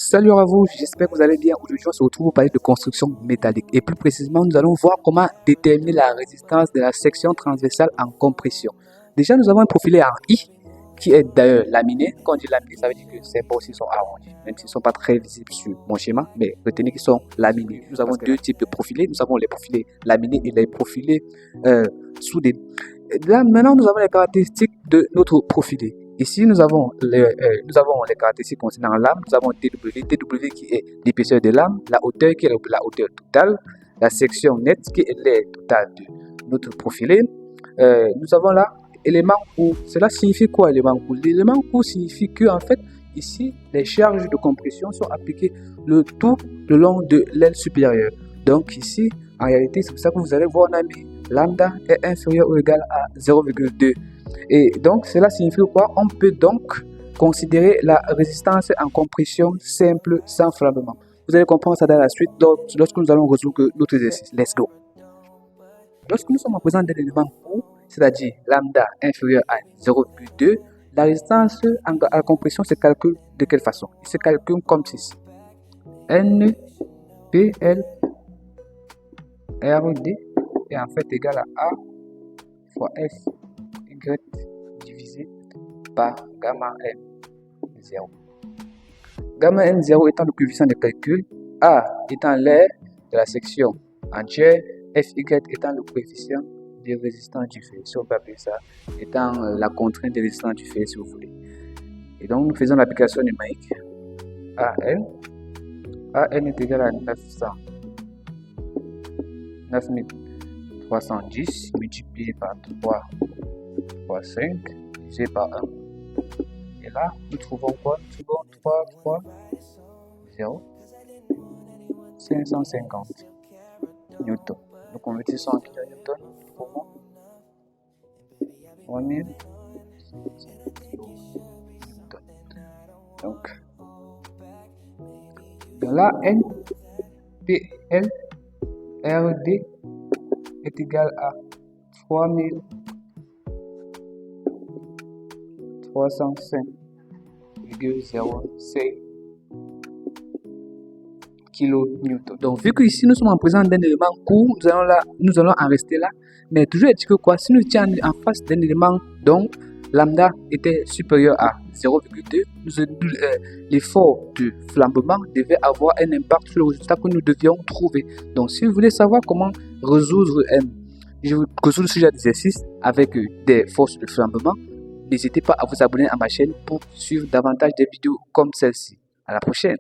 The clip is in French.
Salut à vous, j'espère que vous allez bien. Aujourd'hui, on se retrouve pour parler de construction métallique. Et plus précisément, nous allons voir comment déterminer la résistance de la section transversale en compression. Déjà, nous avons un profilé en I qui est d'ailleurs laminé. Quand on dit laminé, ça veut dire que ces bords aussi sont arrondis, même s'ils ne sont pas très visibles sur mon schéma, mais retenez qu'ils sont laminés. Nous avons deux types de profilés. Nous avons les profilés laminés et les profilés soudés. Et là, maintenant, nous avons les caractéristiques de notre profilé. Ici, nous avons les caractéristiques concernant la lame. Nous avons TW qui est l'épaisseur de lame, la hauteur qui est la hauteur totale, la section nette qui est l'aire totale de notre profilé. Nous avons là élément court. Cela signifie quoi, élément court? L'élément court signifie que, en fait, ici, les charges de compression sont appliquées tout le long de l'aile supérieure. Donc ici, en réalité, c'est pour ça que vous allez voir, on a mis lambda est inférieur ou égal à 0,2. Et donc, cela signifie quoi? On peut donc considérer la résistance en compression simple sans flambement. Vous allez comprendre ça dans la suite lorsque nous allons résoudre notre exercice. Let's go. Lorsque nous sommes en présence d'un élément court, c'est-à-dire lambda inférieur à 0,2, la résistance à la compression se calcule de quelle façon? Il se calcule comme ceci. N P L R D est en fait égal à A fois F Y divisé par gamma N0. Gamma N0 étant le coefficient de calcul, A étant l'aire de la section entière, Fy étant le coefficient de résistance du fait, si on peut appeler ça, étant la contrainte de résistance du fait, si vous voulez. Et donc, nous faisons l'application numérique. AN est égal à 9310 multiplié par 3 fois 5 divisé par 1. Et là, nous trouvons quoi? Nous trouvons 3, 0, 550 newtons. Nous convertissons en kilonewtons. Nous trouvons 3000 kilonewtons. Donc là, N, P, L, R, D est égal à 3305,06 kN. Donc, vu que ici nous sommes en présence d'un élément court, nous allons en rester là. Mais toujours est-il que quoi, si nous étions en face d'un élément dont lambda était supérieur à 0,2, l'effort de flambement devait avoir un impact sur le résultat que nous devions trouver. Donc, si vous voulez savoir comment résoudre ce genre d'exercice avec des forces de flambement, n'hésitez pas à vous abonner à ma chaîne pour suivre davantage des vidéos comme celle-ci. À la prochaine!